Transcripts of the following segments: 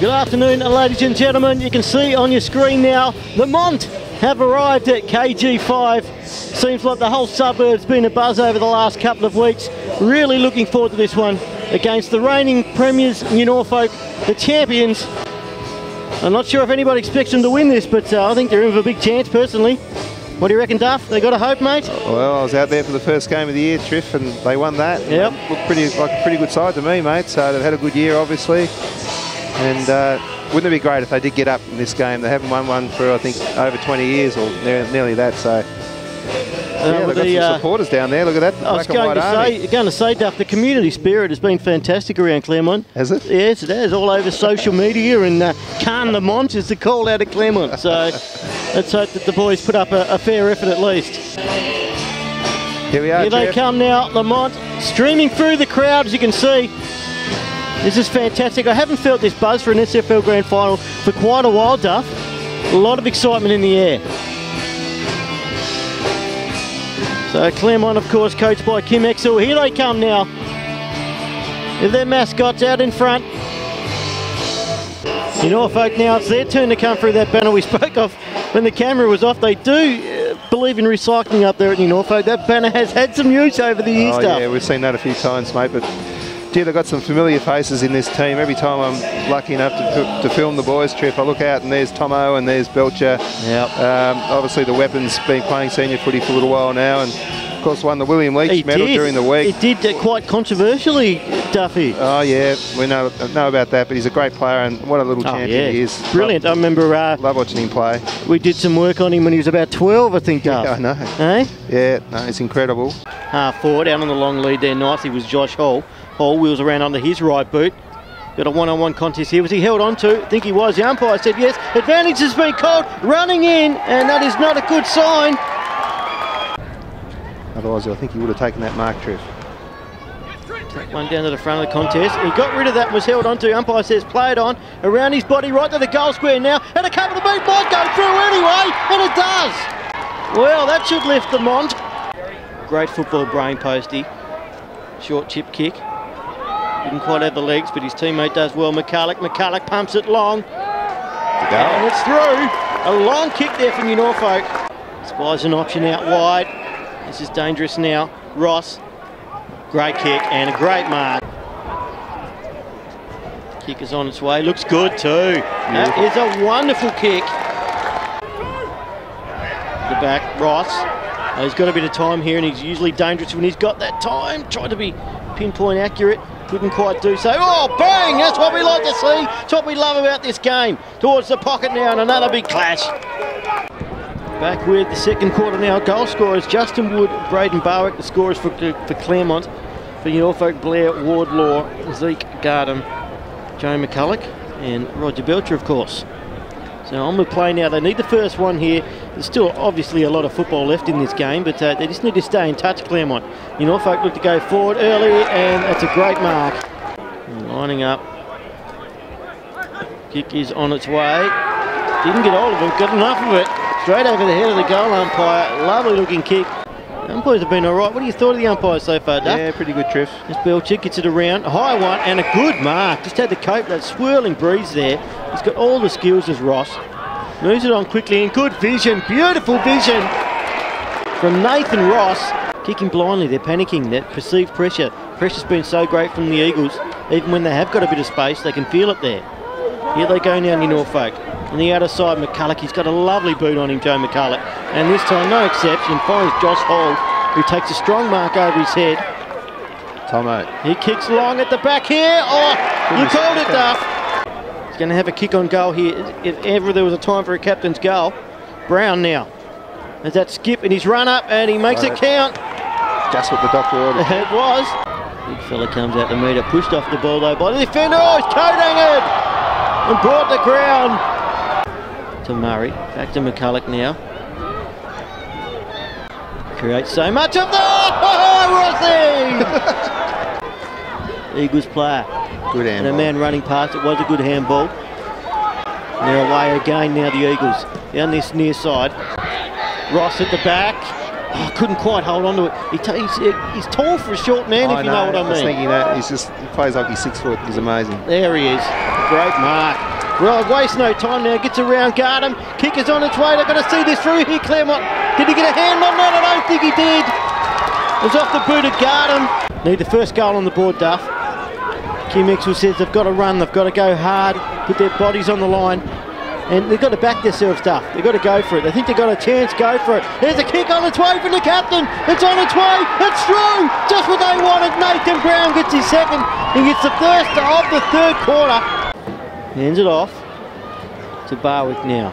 Good afternoon, ladies and gentlemen. You can see on your screen now, the Mont have arrived at KG5. Seems like the whole suburb's been abuzz over the last couple of weeks. Really looking forward to this one against the reigning premiers, New Norfolk, the champions. I'm not sure if anybody expects them to win this, but I think they're in for a big chance personally. What do you reckon, Duff? They got a hope, mate? Well, I was out there for the first game of the year, Triff, and they won that. Yep. Looked like a pretty good side to me, mate. So they've had a good year, obviously. And wouldn't it be great if they did get up in this game? They haven't won one for, I think, over 20 years or nearly that. So, yeah, they've got some supporters down there. Look at that. I was going to say, Duff, the community spirit has been fantastic around Claremont. Has it? Yes, it has. All over social media, and Can the Mont is the call out of Claremont. So let's hope that the boys put up a fair effort at least. Here we are, Here they come now, Lamont, streaming through the crowd, as you can see. This is fantastic. I haven't felt this buzz for an SFL Grand Final for quite a while, Duff. A lot of excitement in the air. So Claremont, of course, coached by Kim Exel. Here they come now. With their mascots out in front. In Norfolk now, it's their turn to come through that banner we spoke of when the camera was off. They do believe in recycling up there at New Norfolk. That banner has had some use over the years, Duff. Yeah, we've seen that a few times, mate, but gee, they've got some familiar faces in this team. Every time I'm lucky enough to film the boys' trip, I look out and there's Tomo and there's Belcher. Yep. Obviously the Weapon's been playing senior footy for a little while now, and of course won the William Leitch medal during the week. It did quite controversially, Duffy. Oh yeah, we know about that, but he's a great player, and what a little champion he is. Brilliant. I remember love watching him play. We did some work on him when he was about 12, I think, Duff. Yeah, I know. Eh? Yeah, no, he's incredible. Half forward, out on the long lead there nicely was Josh Hall. Hall wheels around under his right boot. Got a one-on-one contest here. Was he held on to? I think he was. The umpire said yes. Advantage has been called. Running in, and that is not a good sign. Otherwise, I think he would have taken that mark, Triff. That one down to the front of the contest. He got rid of that and was held on to. Umpire says play it on. Around his body, right to the goal square now. And a couple of the boot might go through anyway, and it does. Well, that should lift the Mont. Great football brain, Posty. Short chip kick. Didn't quite have the legs, but his teammate does well. McCulloch pumps it long. And it's through. A long kick there from New Norfolk. Spies an option out wide. This is dangerous now. Ross. Great kick and a great mark. Kick is on its way. Looks good too. That is a wonderful kick. The back, Ross. He's got a bit of time here, and he's usually dangerous when he's got that time. Tried to be pinpoint accurate. Couldn't quite do so. Oh, bang! That's what we like to see. That's what we love about this game. Towards the pocket now, and another big clash. Back with the second quarter now. Goal scorers Justin Wood, Braden Barwick. The scorers for Claremont. For Norfolk, Blair, Wardlaw, Zeke Gardam, Joe McCulloch, and Roger Belcher, of course. So on with play now. They need the first one here. There's still obviously a lot of football left in this game, but they just need to stay in touch, Claremont. New Norfolk look to go forward early, and that's a great mark. And lining up. Kick is on its way. Didn't get hold of it, got enough of it. Straight over the head of the goal umpire. Lovely looking kick. The umpires have been all right. What do you thought of the umpires so far, Duff? Yeah, pretty good, Triff. This Belcher gets it around. A high one and a good mark. Just had to cope that swirling breeze there. He's got all the skills as Ross. Moves it on quickly and good vision. Beautiful vision from Nathan Ross. Kicking blindly. They're panicking. That perceived pressure. Pressure's been so great from the Eagles. Even when they have got a bit of space, they can feel it there. Here they go now, New Norfolk. On the outer side, McCulloch, he's got a lovely boot on him, Joe McCulloch. And this time, no exception, finds Josh Hall, who takes a strong mark over his head. Tomo. He kicks long at the back here. Oh, you called it, Duff. He's going to have a kick on goal here. If ever there was a time for a captain's goal. Brown now. There's that skip in his run up, and he makes it count. Just what the doctor ordered. It was. Big fella comes out the meter, pushed off the ball though by the defender. Oh, he's coat-angered and brought the ground. To Murray, back to McCulloch now. Creates so much of the Rossi! Eagles player. Good handball. And a man running past it was a good handball. They're away again now, the Eagles. Down this near side. Ross at the back. Oh, couldn't quite hold on to it. He's tall for a short man, if you know what I mean. I was thinking that. He plays like he's 6 foot. He's amazing. There he is. Great mark. Well, waste no time now, gets around, guard him, kick is on its way, they've got to see this through here, Claremont. Did he get a hand on that? I don't think he did. It was off the boot of guard him. Need the first goal on the board, Duff. Kim Exwell says they've got to run, they've got to go hard, put their bodies on the line, and they've got to back themselves, Duff. They've got to go for it. They think they've got a chance, go for it. There's a kick on its way from the captain. It's on its way, it's through! Just what they wanted. Nathan Brown gets his second. He gets the first of the third quarter. Hands it off to Barwick now.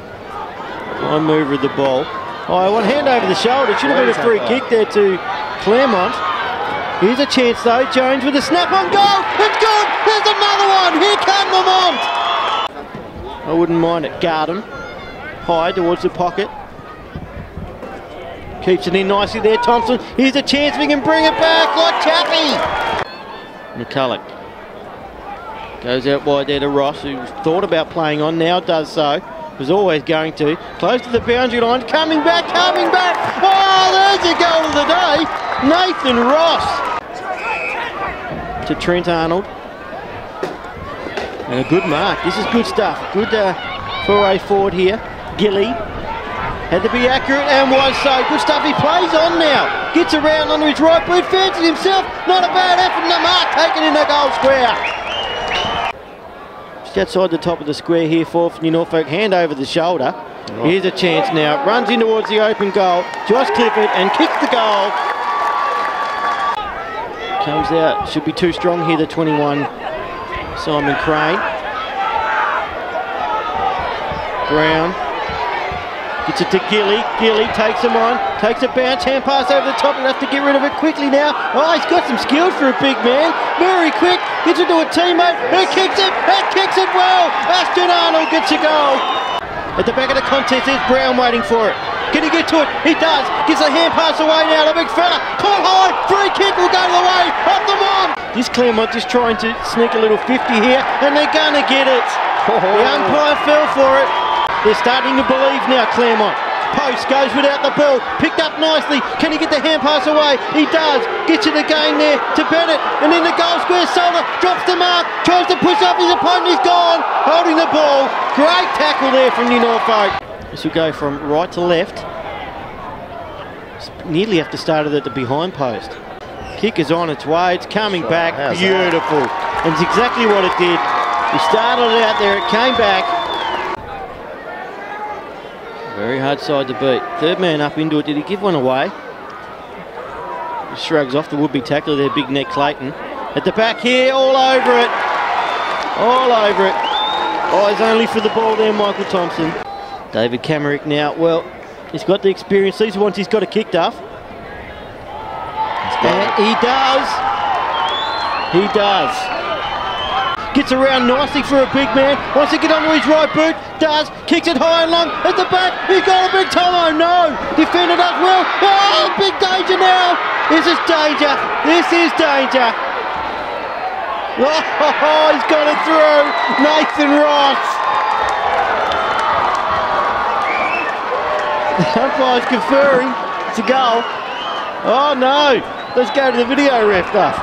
One mover of the ball. Oh, one hand over the shoulder. It should have been a free kick there to Claremont. Here's a chance though. Jones with a snap on goal. It's good. There's another one. Here come Lamont. I wouldn't mind it. Garden. High towards the pocket. Keeps it in nicely there, Thompson. Here's a chance we can bring it back like Chappie. McCulloch. Goes out wide there to Ross, who thought about playing on, now does so. Was always going to. Close to the boundary line, coming back, coming back. Oh, there's your goal of the day. Nathan Ross. To Trent Arnold. And a good mark. This is good stuff. Good foray forward here. Gilly. Had to be accurate and was so. Good stuff. He plays on now. Gets around onto his right boot. Fancies himself. Not a bad effort. And the mark taken in the goal square. Outside the top of the square here for New Norfolk, hand over the shoulder. Right. Here's a chance now, runs in towards the open goal. Josh Clifford and kicks the goal. Comes out, should be too strong here, the 21, Simon Crane. Brown gets it to Gilly. Gilly takes him on, takes a bounce, hand pass over the top. He'll have to get rid of it quickly now. Oh, he's got some skills for a big man. Very quick, gets it to a teammate, who kicks it, and kicks it well. Ashton Arnold gets a goal. At the back of the contest, there's Brown waiting for it. Can he get to it? He does. Gets a hand pass away now, the big fella. Caught high, free kick will go the way of the Mon. This Claremont just trying to sneak a little 50 here, and they're gonna get it. The umpire fell for it. They're starting to believe now, Claremont. Post goes without the ball, picked up nicely. Can he get the hand pass away? He does. Gets it again there to Bennett, and in the goal square, Solder drops the mark, tries to push up his opponent, he's gone, holding the ball. Great tackle there from New Norfolk. This will go from right to left. Nearly have to start it at the behind post. Kick is on its way, it's coming back, beautiful. And it's exactly what it did. He started it out there, it came back. Very hard side to beat. Third man up into it. Did he give one away? He shrugs off the would-be tackler there, big neck Clayton. At the back here, all over it. All over it. Eyes only for the ball there, Michael Thompson. David Camerick now, well, he's got the experience. These ones he's got to kick, Duff. And he does. He does. Gets around nicely for a big man. Wants to get onto his right boot. Does. Kicks it high and long. At the back. He's got a big Tomo. No. Defender does well. Oh, big danger now. This is danger. This is danger. Oh, he's got it through. Nathan Ross. The umpire's conferring. It's a goal. Oh, no. Let's go to the video ref, Duff.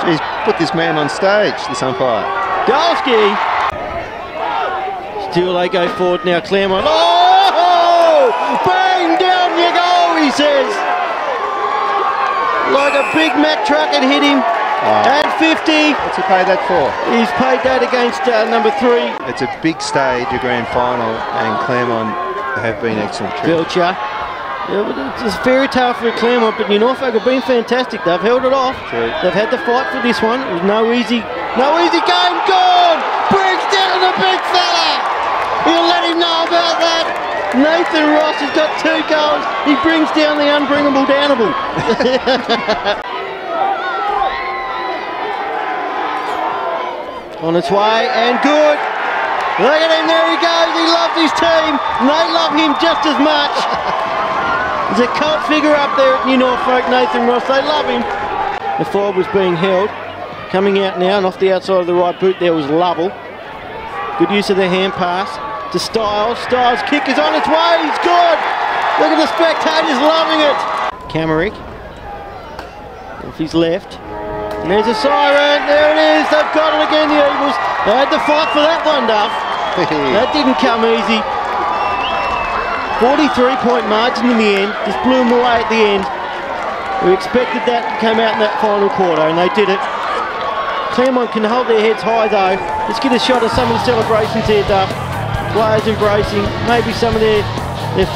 He's put this man on stage, this umpire. Golski. Still they go forward now, Claremont. Oh! Bang! Down you go, he says. Like a Big Mac truck had hit him. At 50. What's he paid that for? He's paid that against number 3. It's a big stage, a grand final, and Claremont have been excellent. Belcher. Yeah, it's a fairy tale for Claremont, but New Norfolk have been fantastic. They've held it off. True. They've had to fight for this one. It was no easy game. Gone! Briggs down to the big fella! He'll let him know about that. Nathan Ross has got 2 goals. He brings down the unbringable downable. On its way, and good. Look at him, there he goes. He loves his team. And they love him just as much. There's a cult figure up there at New Norfolk, Nathan Ross. They love him. The forward was being held. Coming out now, and off the outside of the right boot there was Lovell. Good use of the hand pass to Styles. Styles' kick is on its way. He's good. Look at the spectators loving it. Camerick. Off his left. And there's a siren. There it is. They've got it again, the Eagles. They had to fight for that one, Duff. That didn't come easy. 43-point margin in the end. Just blew them away at the end. We expected that to come out in that final quarter, and they did it. Claremont can hold their heads high, though. Let's get a shot of some of the celebrations here, Duff. Players embracing maybe some of their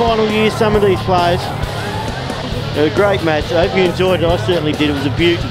final years, some of these players. A great match. I hope you enjoyed it. I certainly did. It was a beauty.